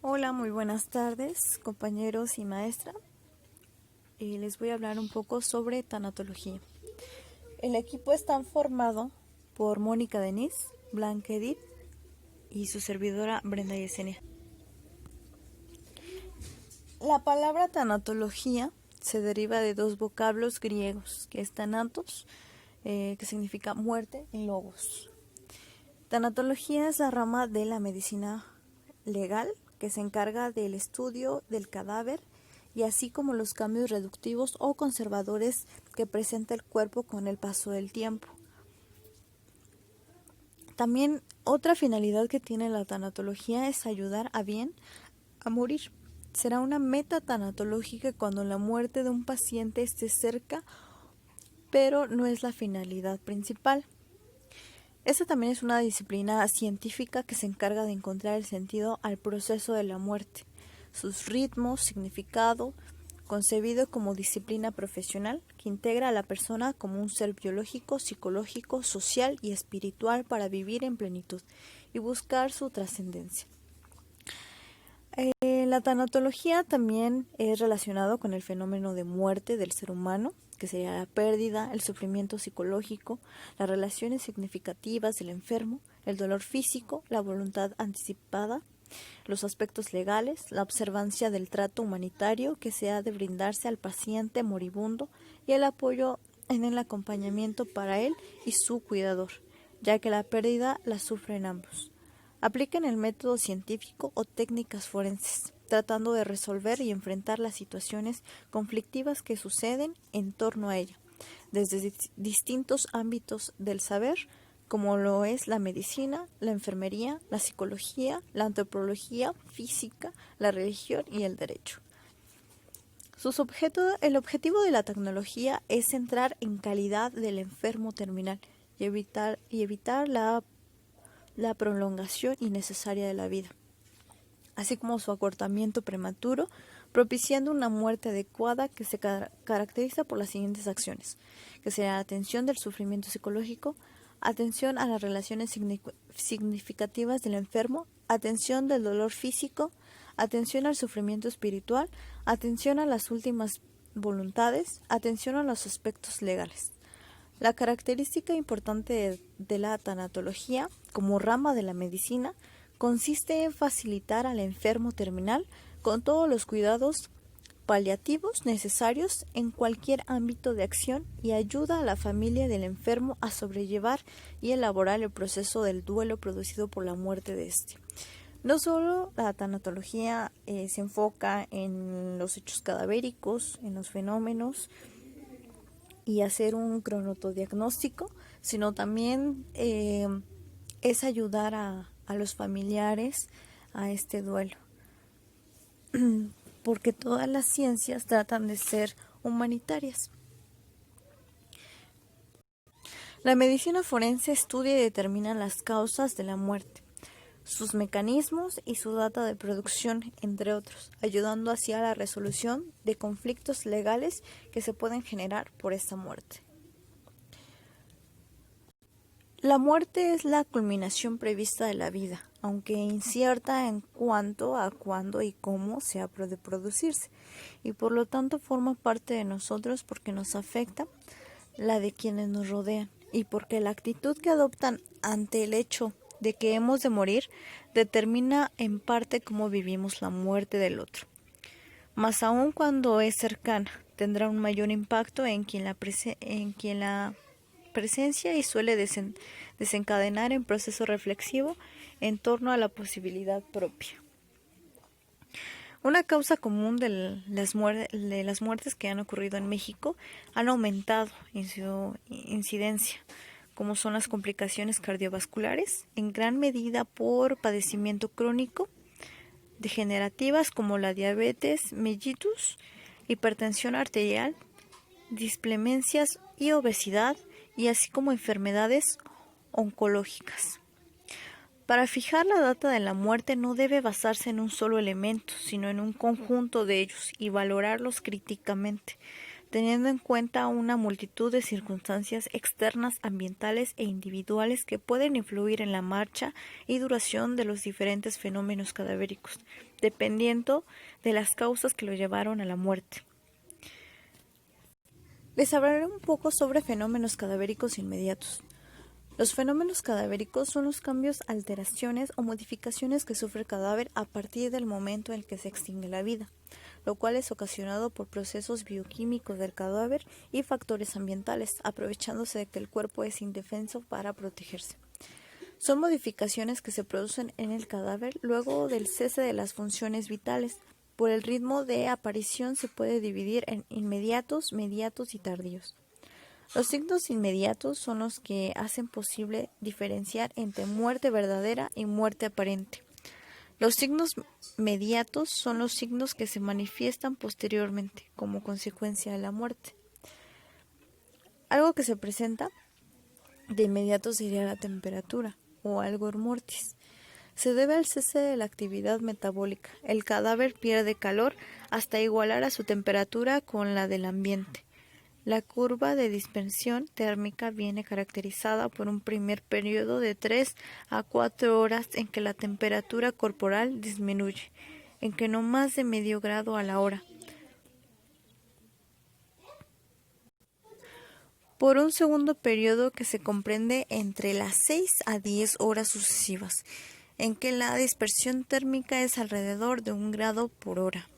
Hola, muy buenas tardes, compañeros y maestra. Les voy a hablar un poco sobre tanatología. El equipo está formado por Mónica Denise, Blanca Edith y su servidora Brenda Yesenia. La palabra tanatología se deriva de dos vocablos griegos, que es thanatos, que significa muerte, y logos. Tanatología es la rama de la medicina legal que se encarga del estudio del cadáver y así como los cambios reductivos o conservadores que presenta el cuerpo con el paso del tiempo. También otra finalidad que tiene la tanatología es ayudar a bien a morir. Será una meta tanatológica cuando la muerte de un paciente esté cerca, pero no es la finalidad principal. Esta también es una disciplina científica que se encarga de encontrar el sentido al proceso de la muerte, sus ritmos, significado, concebido como disciplina profesional que integra a la persona como un ser biológico, psicológico, social y espiritual para vivir en plenitud y buscar su trascendencia. La tanatología también es relacionado con el fenómeno de muerte del ser humano, que sería la pérdida, el sufrimiento psicológico, las relaciones significativas del enfermo, el dolor físico, la voluntad anticipada, los aspectos legales, la observancia del trato humanitario que se ha de brindarse al paciente moribundo y el apoyo en el acompañamiento para él y su cuidador, ya que la pérdida la sufren ambos. Aplican el método científico o técnicas forenses, tratando de resolver y enfrentar las situaciones conflictivas que suceden en torno a ella, desde distintos ámbitos del saber, como lo es la medicina, la enfermería, la psicología, la antropología, física, la religión y el derecho. El objetivo de la tecnología es centrar en calidad del enfermo terminal y evitar la prolongación innecesaria de la vida, así como su acortamiento prematuro, propiciando una muerte adecuada que se caracteriza por las siguientes acciones, que será atención del sufrimiento psicológico, atención a las relaciones significativas del enfermo, atención del dolor físico, atención al sufrimiento espiritual, atención a las últimas voluntades, atención a los aspectos legales. La característica importante de la tanatología como rama de la medicina consiste en facilitar al enfermo terminal con todos los cuidados paliativos necesarios en cualquier ámbito de acción y ayuda a la familia del enfermo a sobrellevar y elaborar el proceso del duelo producido por la muerte de éste. No solo la tanatología se enfoca en los hechos cadavéricos, en los fenómenos y hacer un cronotodiagnóstico, sino también es ayudar a los familiares a este duelo, porque todas las ciencias tratan de ser humanitarias. La medicina forense estudia y determina las causas de la muerte, sus mecanismos y su data de producción, entre otros, ayudando así a la resolución de conflictos legales que se pueden generar por esta muerte. La muerte es la culminación prevista de la vida, aunque incierta en cuanto a cuándo y cómo se ha de producirse, y por lo tanto forma parte de nosotros porque nos afecta la de quienes nos rodean, y porque la actitud que adoptan ante el hecho de que hemos de morir determina en parte cómo vivimos la muerte del otro. Mas aun cuando es cercana, tendrá un mayor impacto en quien la presencia y suele desencadenar en proceso reflexivo en torno a la posibilidad propia. Una causa común de las muertes que han ocurrido en México han aumentado en su incidencia, como son las complicaciones cardiovasculares, en gran medida por padecimiento crónico, degenerativas como la diabetes mellitus, hipertensión arterial, displemencias y obesidad, y así como enfermedades oncológicas. Para fijar la data de la muerte no debe basarse en un solo elemento, sino en un conjunto de ellos y valorarlos críticamente, teniendo en cuenta una multitud de circunstancias externas, ambientales e individuales que pueden influir en la marcha y duración de los diferentes fenómenos cadavéricos, dependiendo de las causas que lo llevaron a la muerte. Les hablaré un poco sobre fenómenos cadavéricos inmediatos. Los fenómenos cadavéricos son los cambios, alteraciones o modificaciones que sufre el cadáver a partir del momento en el que se extingue la vida, lo cual es ocasionado por procesos bioquímicos del cadáver y factores ambientales, aprovechándose de que el cuerpo es indefenso para protegerse. Son modificaciones que se producen en el cadáver luego del cese de las funciones vitales. Por el ritmo de aparición se puede dividir en inmediatos, mediatos y tardíos. Los signos inmediatos son los que hacen posible diferenciar entre muerte verdadera y muerte aparente. Los signos mediatos son los signos que se manifiestan posteriormente como consecuencia de la muerte. Algo que se presenta de inmediato sería la temperatura o algor mortis. Se debe al cese de la actividad metabólica. El cadáver pierde calor hasta igualar a su temperatura con la del ambiente. La curva de dispersión térmica viene caracterizada por un primer periodo de 3 a 4 horas en que la temperatura corporal disminuye, en que no más de medio grado a la hora. Por un segundo periodo que se comprende entre las 6 a 10 horas sucesivas, en que la dispersión térmica es alrededor de 1 grado por hora.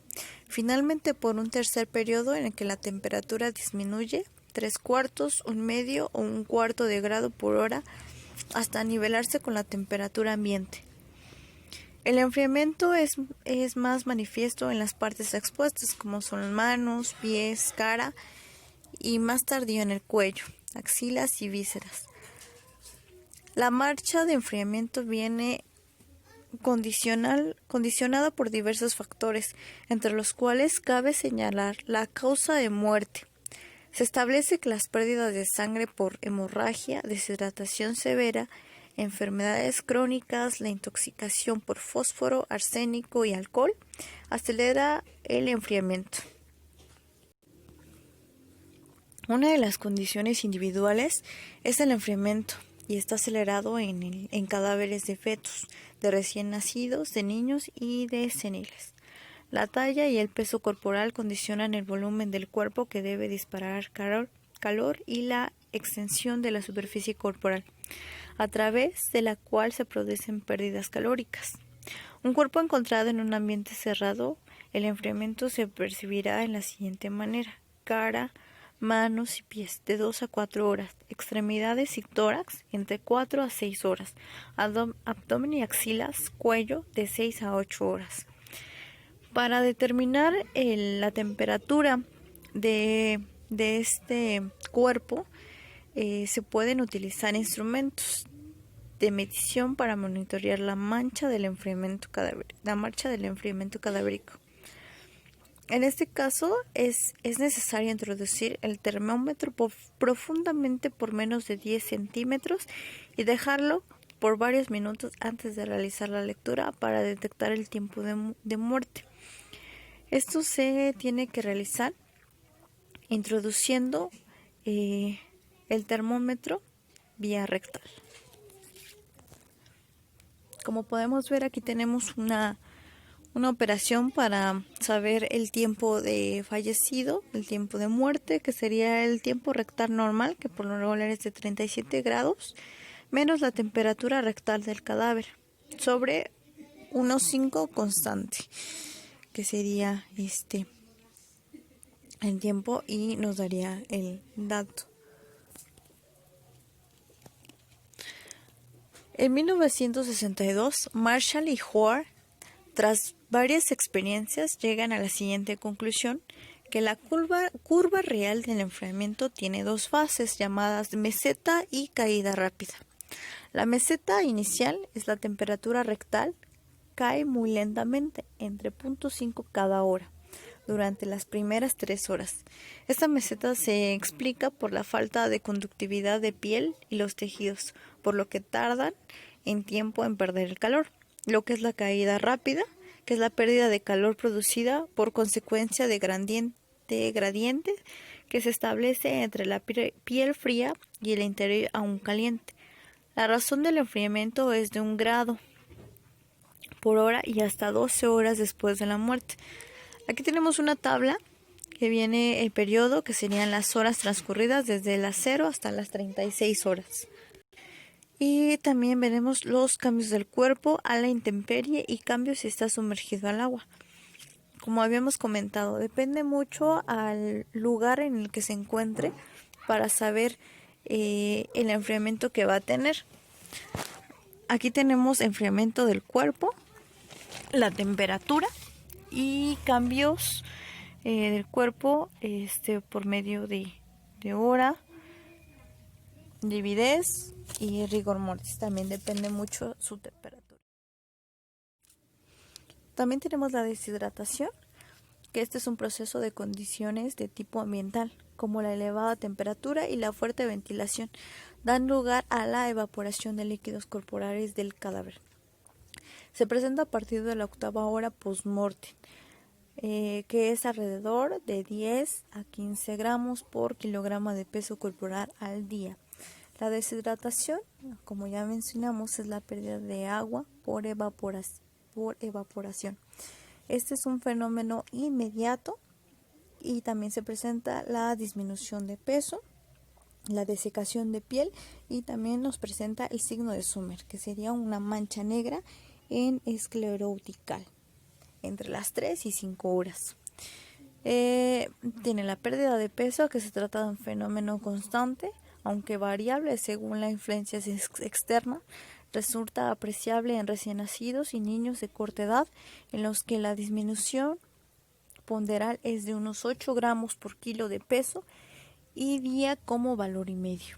Finalmente, por un tercer periodo en el que la temperatura disminuye 3/4, 1/2 o 1/4 de grado por hora hasta nivelarse con la temperatura ambiente. El enfriamiento es más manifiesto en las partes expuestas, como son manos, pies, cara, y más tardío en el cuello, axilas y vísceras. La marcha de enfriamiento viene condicionada por diversos factores, entre los cuales cabe señalar la causa de muerte. Se establece que las pérdidas de sangre por hemorragia, deshidratación severa, enfermedades crónicas, la intoxicación por fósforo, arsénico y alcohol acelera el enfriamiento. Una de las condiciones individuales es el enfriamiento y está acelerado en cadáveres de fetos, de recién nacidos, de niños y de seniles. La talla y el peso corporal condicionan el volumen del cuerpo que debe disparar calor y la extensión de la superficie corporal, a través de la cual se producen pérdidas calóricas. Un cuerpo encontrado en un ambiente cerrado, el enfriamiento se percibirá en la siguiente manera: cara, manos y pies de 2 a 4 horas, extremidades y tórax entre 4 a 6 horas, abdomen y axilas, cuello de 6 a 8 horas. Para determinar la temperatura de este cuerpo, se pueden utilizar instrumentos de medición para monitorear la marcha del enfriamiento cadavérico. En este caso es necesario introducir el termómetro profundamente por menos de 10 centímetros y dejarlo por varios minutos antes de realizar la lectura para detectar el tiempo de muerte. Esto se tiene que realizar introduciendo el termómetro vía rectal. Como podemos ver, aquí tenemos una operación para saber el tiempo de fallecido, el tiempo de muerte, que sería el tiempo rectal normal, que por lo regular es de 37 grados, menos la temperatura rectal del cadáver, sobre 1,5 constante, que sería el tiempo y nos daría el dato. En 1962, Marshall y Hoare, tras varias experiencias, llegan a la siguiente conclusión: que la curva real del enfriamiento tiene 2 fases llamadas meseta y caída rápida. La meseta inicial es la temperatura rectal, cae muy lentamente, entre 0,5 cada hora, durante las primeras 3 horas. Esta meseta se explica por la falta de conductividad de piel y los tejidos, por lo que tardan en tiempo en perder el calor. Lo que es la caída rápida, que es la pérdida de calor producida por consecuencia de gradiente que se establece entre la piel fría y el interior aún caliente. La razón del enfriamiento es de 1 grado por hora y hasta 12 horas después de la muerte. Aquí tenemos una tabla que viene el periodo, que serían las horas transcurridas desde las 0 hasta las 36 horas. Y también veremos los cambios del cuerpo a la intemperie y cambios si está sumergido al agua. Como habíamos comentado, depende mucho al lugar en el que se encuentre para saber el enfriamiento que va a tener. Aquí tenemos enfriamiento del cuerpo, la temperatura y cambios del cuerpo por medio de hora, de avidez y rigor mortis. También depende mucho su temperatura. También tenemos la deshidratación, que este es un proceso de condiciones de tipo ambiental, como la elevada temperatura y la fuerte ventilación, dan lugar a la evaporación de líquidos corporales del cadáver. Se presenta a partir de la 8ª hora post-mortem, que es alrededor de 10 a 15 gramos por kilogramo de peso corporal al día. La deshidratación, como ya mencionamos, es la pérdida de agua por evaporación. Este es un fenómeno inmediato y también se presenta la disminución de peso, la desecación de piel y también nos presenta el signo de Sommer, que sería una mancha negra en esclerotical entre las 3 y 5 horas. Tiene la pérdida de peso, que se trata de un fenómeno constante, aunque variable según la influencia externa. Resulta apreciable en recién nacidos y niños de corta edad, en los que la disminución ponderal es de unos 8 gramos por kilo de peso y día como valor y medio.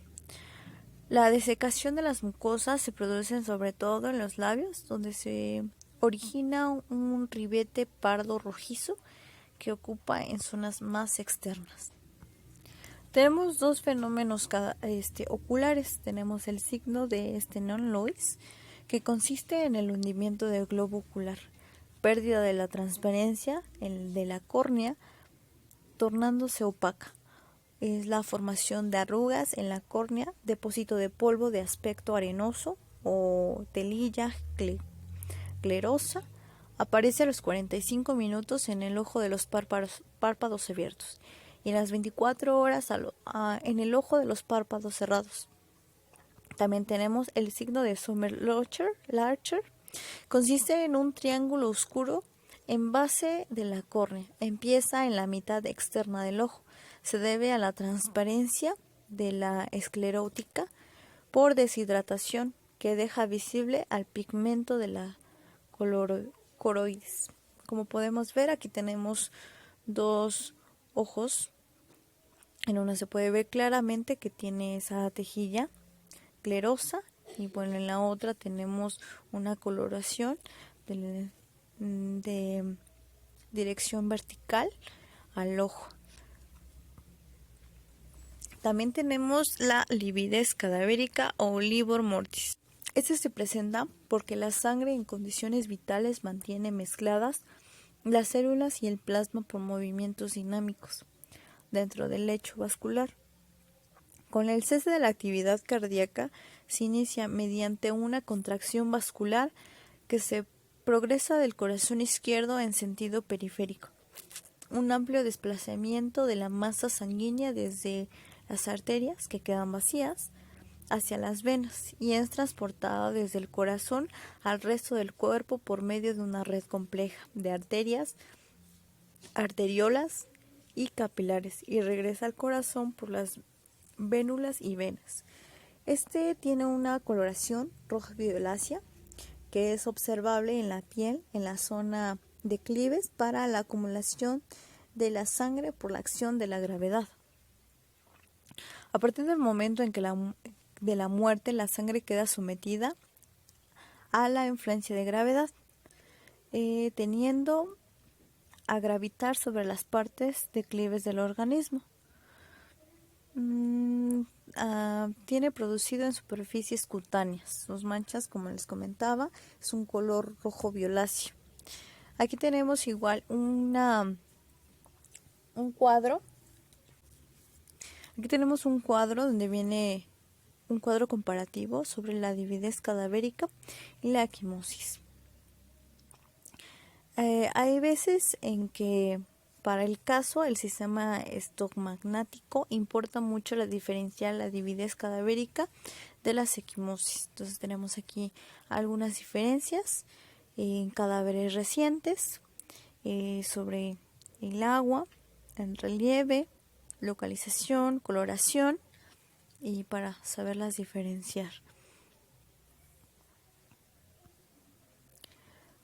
La desecación de las mucosas se produce sobre todo en los labios, donde se origina un ribete pardo rojizo que ocupa en zonas más externas. Tenemos 2 fenómenos oculares. Tenemos el signo de Stenone-Lois, que consiste en el hundimiento del globo ocular, pérdida de la transparencia de la córnea, tornándose opaca. Es la formación de arrugas en la córnea, depósito de polvo de aspecto arenoso o telilla clerosa. Aparece a los 45 minutos en el ojo de los párpados abiertos y en las 24 horas en el ojo de los párpados cerrados. También tenemos el signo de Sommer-Larcher. Consiste en un triángulo oscuro en base de la córnea. Empieza en la mitad externa del ojo. Se debe a la transparencia de la esclerótica por deshidratación, que deja visible al pigmento de la coroides. Como podemos ver, aquí tenemos 2 ojos. En uno se puede ver claramente que tiene esa tejilla clerosa y bueno, en la otra tenemos una coloración de dirección vertical al ojo. También tenemos la lividez cadavérica o livor mortis. Este se presenta porque la sangre en condiciones vitales mantiene mezcladas las células y el plasma por movimientos dinámicos dentro del lecho vascular. Con el cese de la actividad cardíaca se inicia mediante una contracción vascular que se progresa del corazón izquierdo en sentido periférico. Un amplio desplazamiento de la masa sanguínea desde las arterias, que quedan vacías, hacia las venas y es transportada desde el corazón al resto del cuerpo por medio de una red compleja de arterias, arteriolas y capilares y regresa al corazón por las vénulas y venas. Este tiene una coloración roja violácea que es observable en la piel en la zona de Clives para la acumulación de la sangre por la acción de la gravedad. A partir del momento en que de la muerte la sangre queda sometida a la influencia de gravedad, teniendo a gravitar sobre las partes declives del organismo. Tiene producido en superficies cutáneas. Sus manchas, como les comentaba, es un color rojo violáceo. Aquí tenemos igual un cuadro Aquí tenemos un cuadro donde viene un cuadro comparativo sobre la lividez cadavérica y la equimosis. Hay veces en que para el caso el sistema estocmagnático importa mucho la diferencial la lividez cadavérica de las equimosis. Entonces tenemos aquí algunas diferencias en cadáveres recientes sobre el agua, el relieve, localización, coloración y para saberlas diferenciar.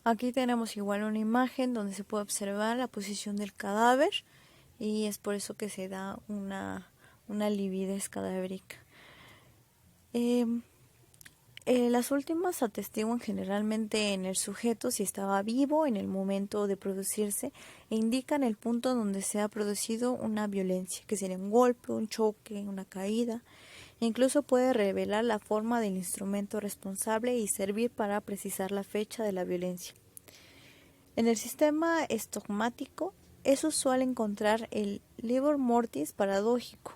Aquí tenemos igual una imagen donde se puede observar la posición del cadáver y es por eso que se da una lividez cadavérica. Las últimas atestiguan generalmente en el sujeto si estaba vivo en el momento de producirse e indican el punto donde se ha producido una violencia, que sería un golpe, un choque, una caída. Incluso puede revelar la forma del instrumento responsable y servir para precisar la fecha de la violencia. En el sistema estocmático es usual encontrar el livor mortis paradójico.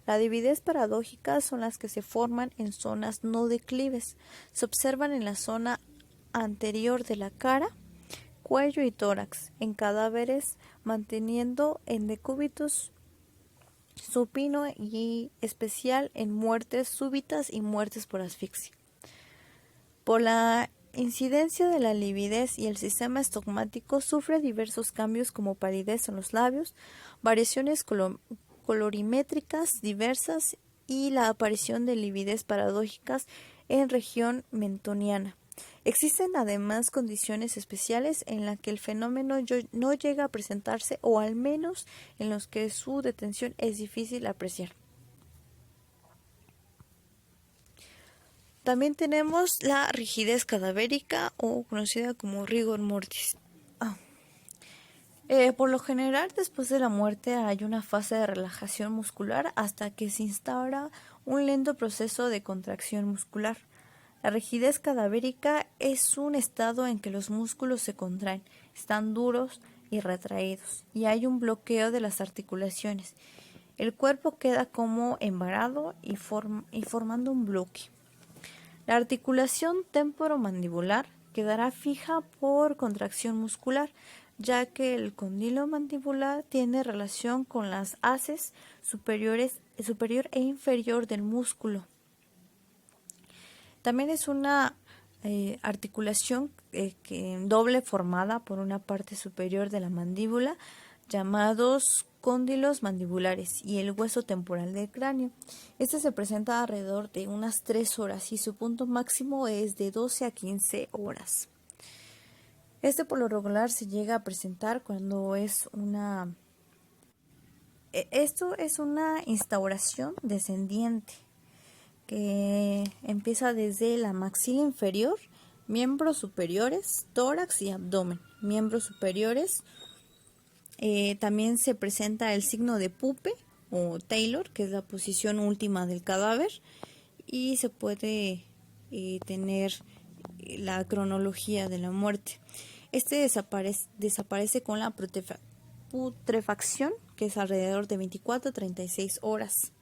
La lividez paradójica son las que se forman en zonas no declives. Se observan en la zona anterior de la cara, cuello y tórax, en cadáveres manteniendo en decúbitus supino y especial en muertes súbitas y muertes por asfixia. Por la incidencia de la lividez y el sistema estocmático sufre diversos cambios como palidez en los labios, variaciones colorimétricas diversas y la aparición de lividez paradójicas en región mentoniana. Existen además condiciones especiales en las que el fenómeno no llega a presentarse o al menos en los que su detención es difícil apreciar. También tenemos la rigidez cadavérica o conocida como rigor mortis. Por lo general, después de la muerte hay una fase de relajación muscular hasta que se instaura un lento proceso de contracción muscular. La rigidez cadavérica es un estado en que los músculos se contraen, están duros y retraídos, y hay un bloqueo de las articulaciones. El cuerpo queda como embarado y formando un bloque. La articulación temporomandibular quedará fija por contracción muscular, ya que el condilo mandibular tiene relación con las haces superior e inferior del músculo. También es una articulación doble formada por una parte superior de la mandíbula, llamados cóndilos mandibulares, y el hueso temporal del cráneo. Este se presenta alrededor de unas 3 horas y su punto máximo es de 12 a 15 horas. Este por lo regular se llega a presentar cuando es una instauración descendiente que empieza desde la maxila inferior, miembros superiores, tórax y abdomen. Miembros superiores, también se presenta el signo de Pupe o Taylor, que es la posición última del cadáver, y se puede tener la cronología de la muerte. Este desaparece con la putrefacción, que es alrededor de 24 a 36 horas.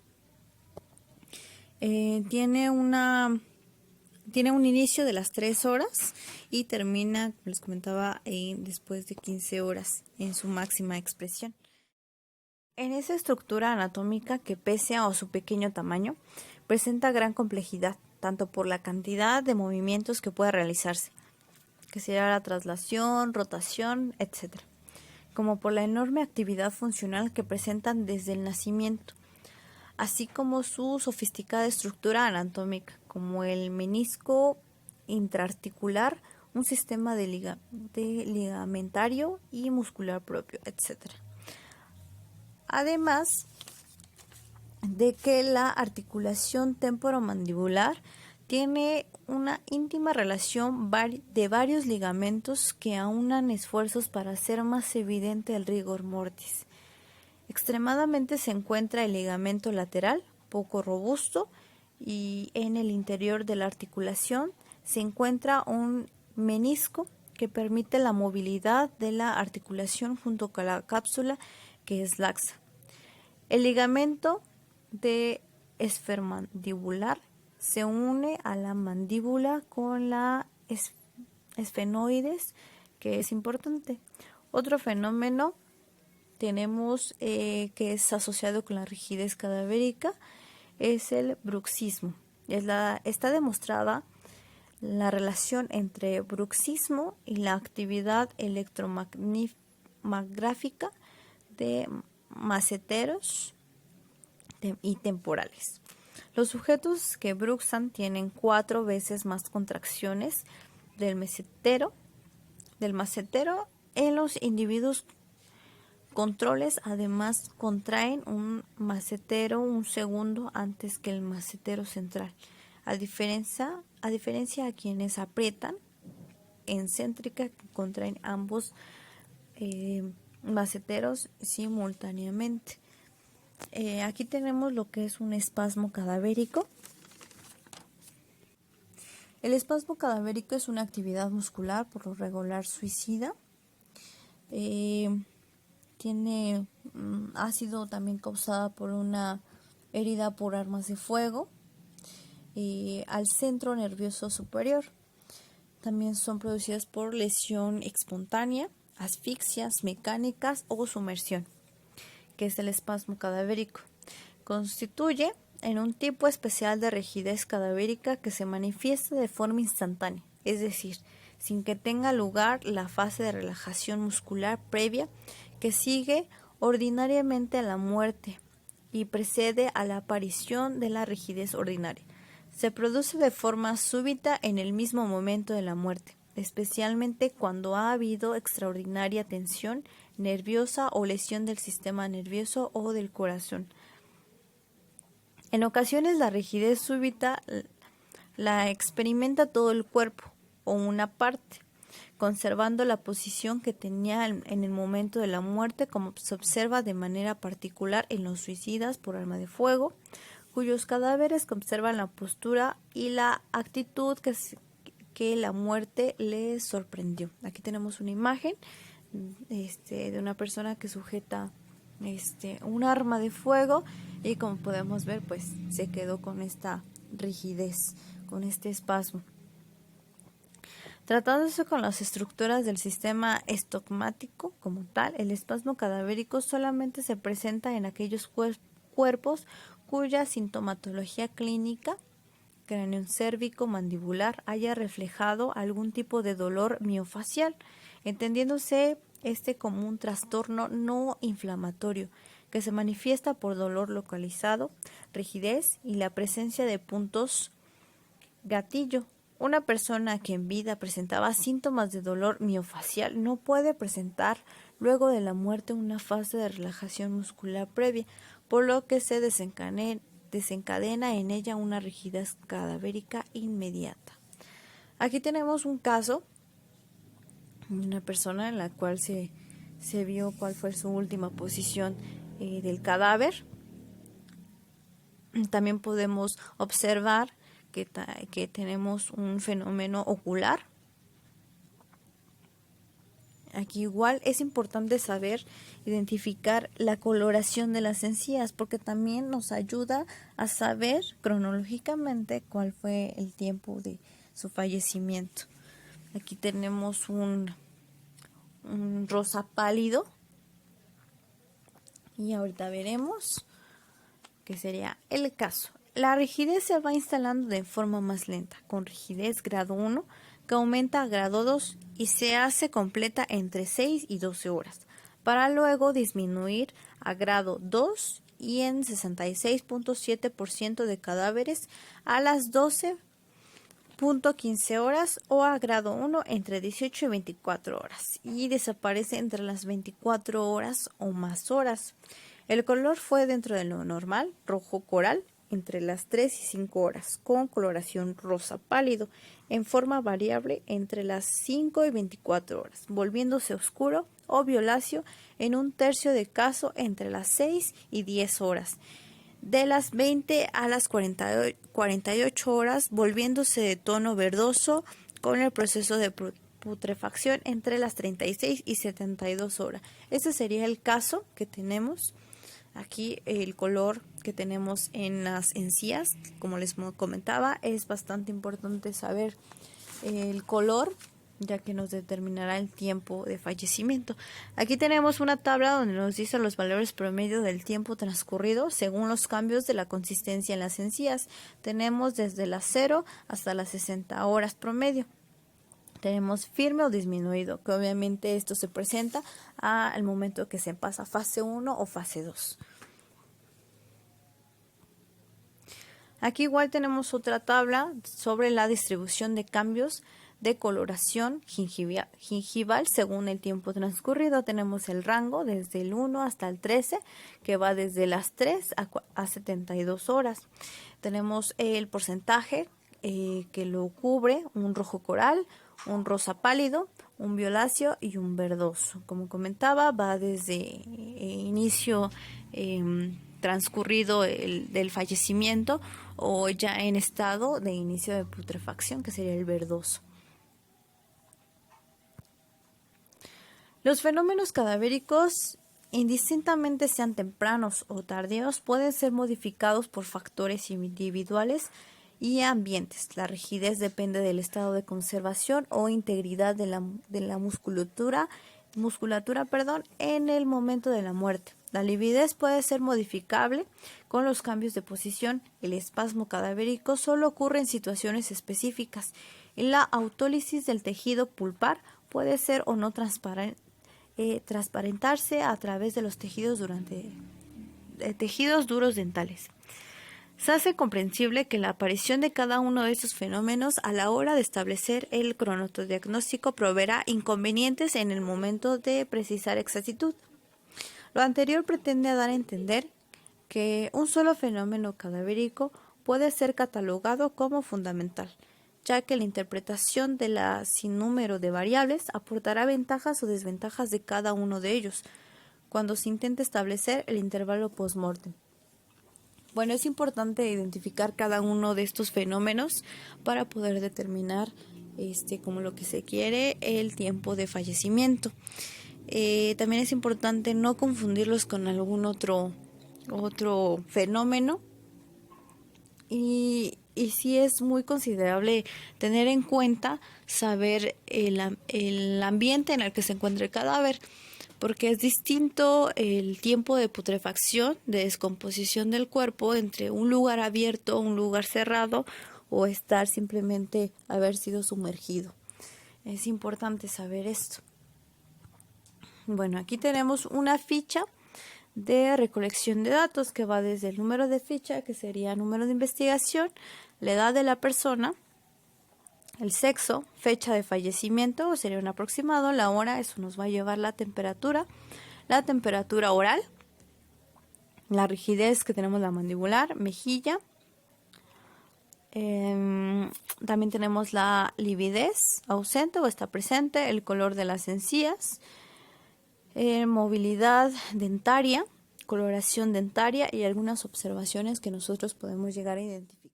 Tiene un inicio de las 3 horas y termina, como les comentaba, después de 15 horas en su máxima expresión. En esa estructura anatómica que pese a su pequeño tamaño, presenta gran complejidad, tanto por la cantidad de movimientos que puede realizarse, que será la traslación, rotación, etc., como por la enorme actividad funcional que presentan desde el nacimiento, así como su sofisticada estructura anatómica, como el menisco intraarticular, un sistema de ligamentario y muscular propio, etc. Además de que la articulación temporomandibular tiene una íntima relación de varios ligamentos que aunan esfuerzos para hacer más evidente el rigor mortis. Extremadamente se encuentra el ligamento lateral, poco robusto, y en el interior de la articulación se encuentra un menisco que permite la movilidad de la articulación junto con la cápsula, que es laxa. El ligamento de esferomandibular se une a la mandíbula con la esfenoides, que es importante. Otro fenómeno tenemos que es asociado con la rigidez cadavérica es el bruxismo. Está demostrada la relación entre bruxismo y la actividad electromagráfica de maceteros y temporales. Los sujetos que bruxan tienen 4 veces más contracciones del macetero en los individuos controles. Además, contraen un macetero un segundo antes que el macetero central, a diferencia a quienes aprietan en céntrica, que contraen ambos maceteros simultáneamente. Aquí tenemos lo que es un espasmo cadavérico. El espasmo cadavérico es una actividad muscular por lo regular suicida. Ha sido también causada por una herida por armas de fuego al centro nervioso superior. También son producidas por lesión espontánea, asfixias mecánicas o sumersión, que es el espasmo cadavérico. Constituye en un tipo especial de rigidez cadavérica que se manifiesta de forma instantánea, es decir, sin que tenga lugar la fase de relajación muscular previa que sigue ordinariamente a la muerte y precede a la aparición de la rigidez ordinaria. Se produce de forma súbita en el mismo momento de la muerte, especialmente cuando ha habido extraordinaria tensión nerviosa o lesión del sistema nervioso o del corazón. En ocasiones la rigidez súbita la experimenta todo el cuerpo o una parte, conservando la posición que tenía en el momento de la muerte, como se observa de manera particular en los suicidas por arma de fuego, cuyos cadáveres conservan la postura y la actitud que la muerte les sorprendió. Aquí tenemos una imagen de una persona que sujeta un arma de fuego y, como podemos ver, pues se quedó con esta rigidez, con este espasmo. Tratándose con las estructuras del sistema estomático como tal, el espasmo cadavérico solamente se presenta en aquellos cuerpos cuya sintomatología clínica craneocérvico mandibular haya reflejado algún tipo de dolor miofacial, entendiéndose como un trastorno no inflamatorio que se manifiesta por dolor localizado, rigidez y la presencia de puntos gatillo. Una persona que en vida presentaba síntomas de dolor miofacial no puede presentar luego de la muerte una fase de relajación muscular previa, por lo que se desencadena en ella una rigidez cadavérica inmediata. Aquí tenemos un caso de una persona en la cual se vio cuál fue su última posición del cadáver. También podemos observar que tenemos un fenómeno ocular. Aquí igual es importante saber identificar la coloración de las encías, porque también nos ayuda a saber cronológicamente cuál fue el tiempo de su fallecimiento. Aquí tenemos un rosa pálido y ahorita veremos qué sería el caso. La rigidez se va instalando de forma más lenta, con rigidez grado 1, que aumenta a grado 2 y se hace completa entre 6 y 12 horas, para luego disminuir a grado 2 y en 66.7% de cadáveres a las 12.15 horas o a grado 1 entre 18 y 24 horas y desaparece entre las 24 horas o más horas. El color fue dentro de lo normal, rojo coral, entre las 3 y 5 horas, con coloración rosa pálido, en forma variable entre las 5 y 24 horas, volviéndose oscuro o violáceo en un tercio de caso entre las 6 y 10 horas, de las 20 a las 48 horas, volviéndose de tono verdoso con el proceso de putrefacción entre las 36 y 72 horas. Este sería el caso que tenemos Aquí el color que tenemos en las encías, como les comentaba, es bastante importante saber el color, ya que nos determinará el tiempo de fallecimiento. Aquí tenemos una tabla donde nos dice los valores promedio del tiempo transcurrido según los cambios de la consistencia en las encías. Tenemos desde las 0 hasta las 60 horas promedio. Tenemos firme o disminuido, que obviamente esto se presenta al momento que se pasa fase 1 o fase 2. Aquí igual tenemos otra tabla sobre la distribución de cambios de coloración gingival según el tiempo transcurrido. Tenemos el rango desde el 1 hasta el 13, que va desde las 3 a 72 horas. Tenemos el porcentaje que lo cubre: un rojo coral, un rosa pálido, un violáceo y un verdoso. Como comentaba, va desde inicio transcurrido del fallecimiento o ya en estado de inicio de putrefacción, que sería el verdoso. Los fenómenos cadavéricos, indistintamente sean tempranos o tardíos, pueden ser modificados por factores individuales y ambientes. La rigidez depende del estado de conservación o integridad de la musculatura en el momento de la muerte. La lividez puede ser modificable con los cambios de posición. El espasmo cadavérico solo ocurre en situaciones específicas. Y la autólisis del tejido pulpar puede ser o no transparentarse a través de los tejidos duros dentales. Se hace comprensible que la aparición de cada uno de estos fenómenos a la hora de establecer el cronotodiagnóstico proveerá inconvenientes en el momento de precisar exactitud. Lo anterior pretende dar a entender que un solo fenómeno cadavérico puede ser catalogado como fundamental, ya que la interpretación de la sinnúmero de variables aportará ventajas o desventajas de cada uno de ellos cuando se intente establecer el intervalo post-mortem. Bueno, es importante identificar cada uno de estos fenómenos para poder determinar, como lo que se quiere, el tiempo de fallecimiento. También es importante no confundirlos con algún otro fenómeno y sí es muy considerable tener en cuenta saber el ambiente en el que se encuentra el cadáver, porque es distinto el tiempo de putrefacción, de descomposición del cuerpo entre un lugar abierto, un lugar cerrado o estar simplemente haber sido sumergido. Es importante saber esto. Bueno, aquí tenemos una ficha de recolección de datos que va desde el número de ficha, que sería número de investigación, la edad de la persona, el sexo, fecha de fallecimiento, sería un aproximado, la hora, eso nos va a llevar la temperatura oral, la rigidez que tenemos la mandibular, mejilla, también tenemos la lividez ausente o está presente, el color de las encías, movilidad dentaria, coloración dentaria y algunas observaciones que nosotros podemos llegar a identificar.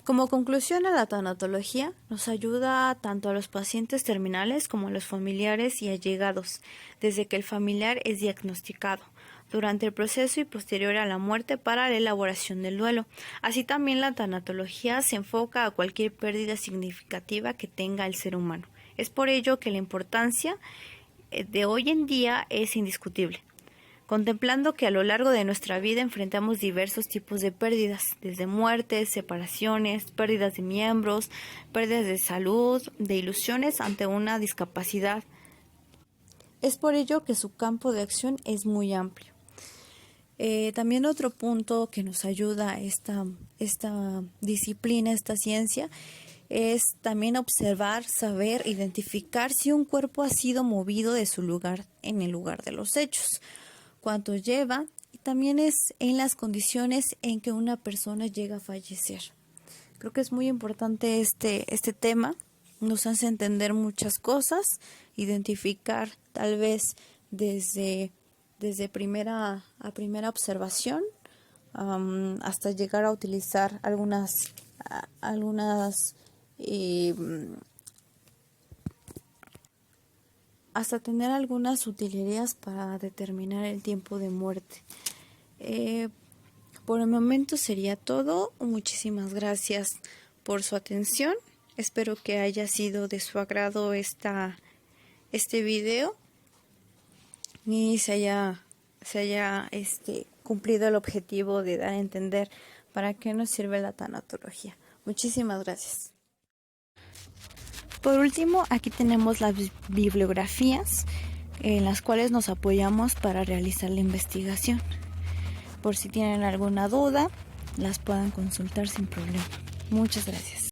Como conclusión, la tanatología nos ayuda tanto a los pacientes terminales como a los familiares y allegados, desde que el familiar es diagnosticado, durante el proceso y posterior a la muerte para la elaboración del duelo. Así también la tanatología se enfoca a cualquier pérdida significativa que tenga el ser humano. Es por ello que la importancia de hoy en día es indiscutible, contemplando que a lo largo de nuestra vida enfrentamos diversos tipos de pérdidas, desde muertes, separaciones, pérdidas de miembros, pérdidas de salud, de ilusiones ante una discapacidad. Es por ello que su campo de acción es muy amplio. También otro punto que nos ayuda esta disciplina, esta ciencia, es también observar, saber, identificar si un cuerpo ha sido movido de su lugar en el lugar de los hechos, cuánto lleva, y también es en las condiciones en que una persona llega a fallecer. Creo que es muy importante este tema, nos hace entender muchas cosas, identificar tal vez desde primera observación hasta llegar a utilizar algunas hasta tener algunas utilerías para determinar el tiempo de muerte. Por el momento sería todo. Muchísimas gracias por su atención. Espero que haya sido de su agrado este video y se haya cumplido el objetivo de dar a entender para qué nos sirve la tanatología. Muchísimas gracias. Por último, aquí tenemos las bibliografías en las cuales nos apoyamos para realizar la investigación. Por si tienen alguna duda, las puedan consultar sin problema. Muchas gracias.